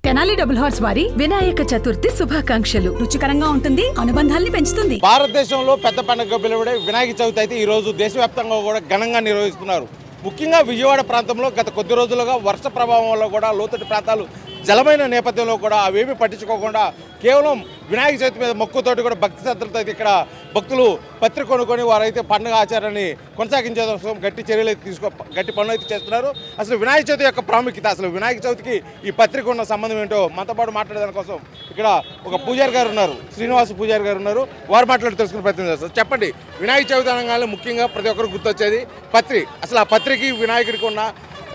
Tenali double horse వారి వినాయక చతుర్థి శుభాకాంక్షలు. రుచికరంగా ఉంటుంది, అనుబంధాల్ని పెంచుతుంది. భారతదేశంలో పెద్ద పండుగ పిలువడే వినాయక చవితి అయితే ఈ రోజు దేశవ్యాప్తంగా కూడా ఘనంగా నిర్వహిస్తున్నారు. ముఖ్యంగా విజయవాడ ప్రాంతంలో గత కొద్ది రోజులుగా వర్ష ప్రభావం వల్ల కూడా లోతట్టు ప్రాంతాలు జలమైన నేపథ్యంలో కూడా అవేమీ పట్టించుకోకుండా కేవలం వినాయక చవితి మీద మొక్కుతోటి కూడా భక్తి శ్రద్ధలతో అయితే ఇక్కడ భక్తులు పత్రి కొనుక్కొని వారైతే పండుగ ఆచారాన్ని కొనసాగించే కోసం గట్టి పనులు అయితే చేస్తున్నారు. అసలు వినాయక చవితి యొక్క ప్రాముఖ్యత, అసలు వినాయక చవితికి ఈ పత్రిక ఉన్న సంబంధం ఏంటో మనతో పాటు మాట్లాడేదాని కోసం ఇక్కడ ఒక పూజారి గారు ఉన్నారు, శ్రీనివాస పూజారి గారు ఉన్నారు. వారు మాట్లాడి తెలుసుకునే ప్రయత్నం చేస్తారు. చెప్పండి, వినాయక చవితి అనగానే ముఖ్యంగా ప్రతి ఒక్కరు గుర్తొచ్చేది పత్రి. అసలు ఆ పత్రికి వినాయకుడికి ఉన్న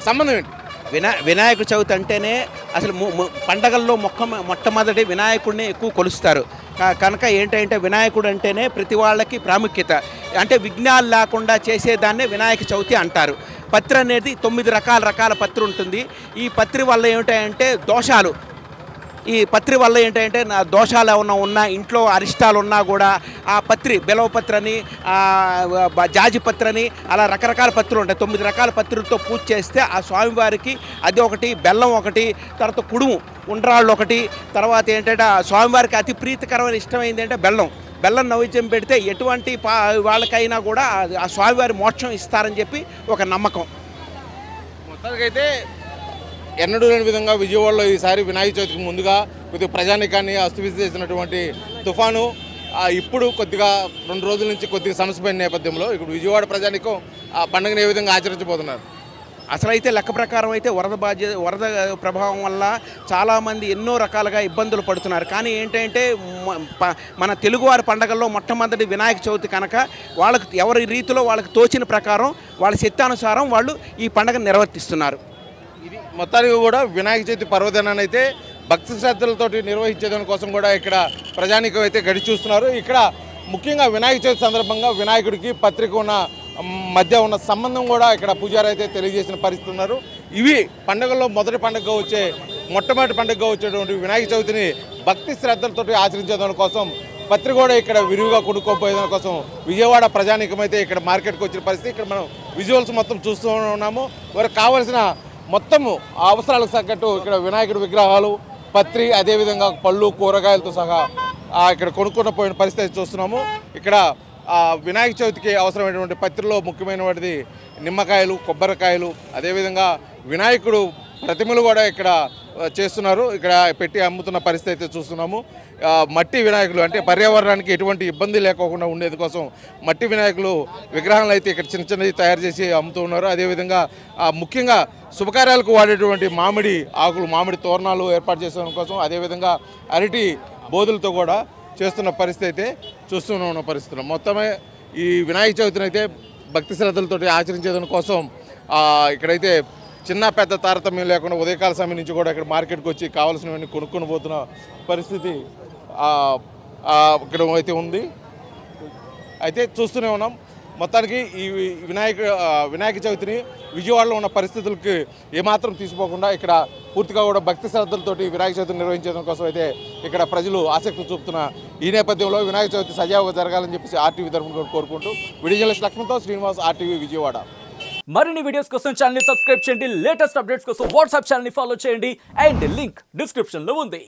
సంబంధం ఏంటి? వినాయక చవితి అంటేనే అసలు పండగల్లో మొట్టమొదటి వినాయకుడిని ఎక్కువ కొలుస్తారు కనుక ఏంటంటే వినాయకుడు అంటేనే ప్రతి వాళ్ళకి ప్రాముఖ్యత. అంటే విఘ్నాలు లేకుండా చేసేదాన్నే వినాయక చవితి అంటారు. పత్రి అనేది 9 రకాల పత్రి ఉంటుంది. ఈ పత్రి వల్ల ఏమిటంటే దోషాలు, ఈ పత్రి వల్ల ఏంటంటే దోషాలు ఏమన్నా ఉన్నా, ఇంట్లో అరిష్టాలు ఉన్నా కూడా ఆ పత్రి, బెలవపత్రి అని, జాజి పత్రి అని, అలా రకరకాల పత్రులు ఉంటాయి. 9 రకాల పత్రులతో పూజ చేస్తే ఆ స్వామివారికి అది ఒకటి, బెల్లం ఒకటి, తర్వాత కుడుము ఉండ్రాళ్ళు ఒకటి, తర్వాత ఏంటంటే ఆ స్వామివారికి అతి ప్రీతికరమైన ఇష్టమైంది అంటే బెల్లం నైవేద్యం పెడితే ఎటువంటి వాళ్ళకైనా కూడా ఆ స్వామివారి మోక్షం ఇస్తారని చెప్పి ఒక నమ్మకం. మొత్తానికైతే ఎన్నడూ లేని విధంగా విజయవాడలో ఈసారి వినాయక చవితికి ముందుగా కొద్దిగా ప్రజానికాన్ని అస్తవ్యస్తం చేసినటువంటి తుఫాను ఇప్పుడు కొద్దిగా 2 రోజుల నుంచి కొద్దిగా సమస్యపోయిన నేపథ్యంలో ఇప్పుడు విజయవాడ ప్రజానికం ఆ పండుగను ఏ విధంగా ఆచరించబోతున్నారు? అసలు అయితే లెక్క ప్రకారం అయితే వరద ప్రభావం వల్ల చాలామంది ఎన్నో రకాలుగా ఇబ్బందులు పడుతున్నారు. కానీ ఏంటంటే మన తెలుగువారి పండగల్లో మొట్టమొదటి వినాయక చవితి కనుక వాళ్ళకు ఎవరి రీతిలో వాళ్ళకి తోచిన ప్రకారం వాళ్ళ శక్తానుసారం వాళ్ళు ఈ పండుగను నిర్వర్తిస్తున్నారు. ఇది మొత్తానికి కూడా వినాయక చవితి పర్వదినాన్ని అయితే భక్తి శ్రద్ధలతోటి నిర్వహించేదాని కోసం కూడా ఇక్కడ ప్రజానికం అయితే గడి చూస్తున్నారు. ఇక్కడ ముఖ్యంగా వినాయక చవితి సందర్భంగా వినాయకుడికి పత్రిక ఉన్న మధ్య ఉన్న సంబంధం కూడా ఇక్కడ పూజారి అయితే తెలియజేసిన పరిస్థితి ఉన్నారు. ఇవి పండుగల్లో మొట్టమొదటి పండుగగా వచ్చేటువంటి వినాయక చవితిని భక్తి శ్రద్ధలతోటి ఆచరించేదాని కోసం పత్రిక కూడా ఇక్కడ విరివిగా కొనుక్కోపోయేదాని కోసం విజయవాడ ప్రజానికం అయితే ఇక్కడ మార్కెట్కి వచ్చిన పరిస్థితి. ఇక్కడ మనం విజువల్స్ మొత్తం చూస్తూ ఉన్నాము. వారికి కావాల్సిన మొత్తము అవసరాలకు తగ్గట్టు ఇక్కడ వినాయకుడి విగ్రహాలు, పత్రి, అదేవిధంగా పళ్ళు, కూరగాయలతో సహా ఇక్కడ కొనుక్కున్న పోయిన పరిస్థితి చూస్తున్నాము. ఇక్కడ వినాయక చవితికి అవసరమైనటువంటి పత్రిలో ముఖ్యమైనది నిమ్మకాయలు, కొబ్బరికాయలు, అదేవిధంగా వినాయకుడు ప్రతిమలు కూడా ఇక్కడ చేస్తున్నారు. ఇక్కడ పెట్టి అమ్ముతున్న పరిస్థితి అయితే చూస్తున్నాము. మట్టి వినాయకులు అంటే పర్యావరణానికి ఎటువంటి ఇబ్బంది లేకోకుండా ఉండేది కోసం మట్టి వినాయకులు విగ్రహాలు అయితే ఇక్కడ చిన్నవి తయారు చేసి అమ్ముతూ ఉన్నారు. అదేవిధంగా ముఖ్యంగా శుభకార్యాలకు వాడేటువంటి మామిడి ఆకులు, మామిడి తోరణాలు ఏర్పాటు చేసే కోసం, అదేవిధంగా అరటి బోధులతో కూడా చేస్తున్న పరిస్థితి అయితే చూస్తూనే ఉన్న పరిస్థితులు. మొత్తమే ఈ వినాయక చవితిని అయితే భక్తి శ్రద్ధలతో ఆచరించేదాని కోసం ఇక్కడైతే చిన్న పెద్ద తారతమ్యం లేకుండా ఉదయకాల సమయం నుంచి కూడా ఇక్కడ మార్కెట్కి వచ్చి కావాల్సినవన్నీ కొనుక్కొని పోతున్న పరిస్థితి ఇక్కడ అయితే ఉంది. అయితే చూస్తూనే ఉన్నాం. మొత్తానికి ఈ వినాయక చవితిని విజయవాడలో ఉన్న పరిస్థితులకి ఏమాత్రం తీసిపోకుండా ఇక్కడ పూర్తిగా కూడా భక్తి శ్రద్ధలతోటి వినాయక చవితిని నిర్వహించడం కోసం అయితే ఇక్కడ ప్రజలు ఆసక్తి చూపుతున్న ఈ నేపథ్యంలో వినాయక చవితి సజావుగా జరగాలని చెప్పేసి ఆర్టీవీ తరఫున కోరుకుంటూ వీడియో జర్నలిస్ట్ లక్ష్మణ్తో శ్రీనివాస్, ఆర్టీవీ విజయవాడ. మరిన్ని వీడియోస్ కోసం ఛానల్ ని సబ్స్క్రైబ్ చేయండి. లేటెస్ట్ అప్డేట్స్ కోసం వాట్సాప్ ఛానల్ ని ఫాలో చేయండి. అండ్ లింక్ డిస్క్రిప్షన్ లో ఉంది.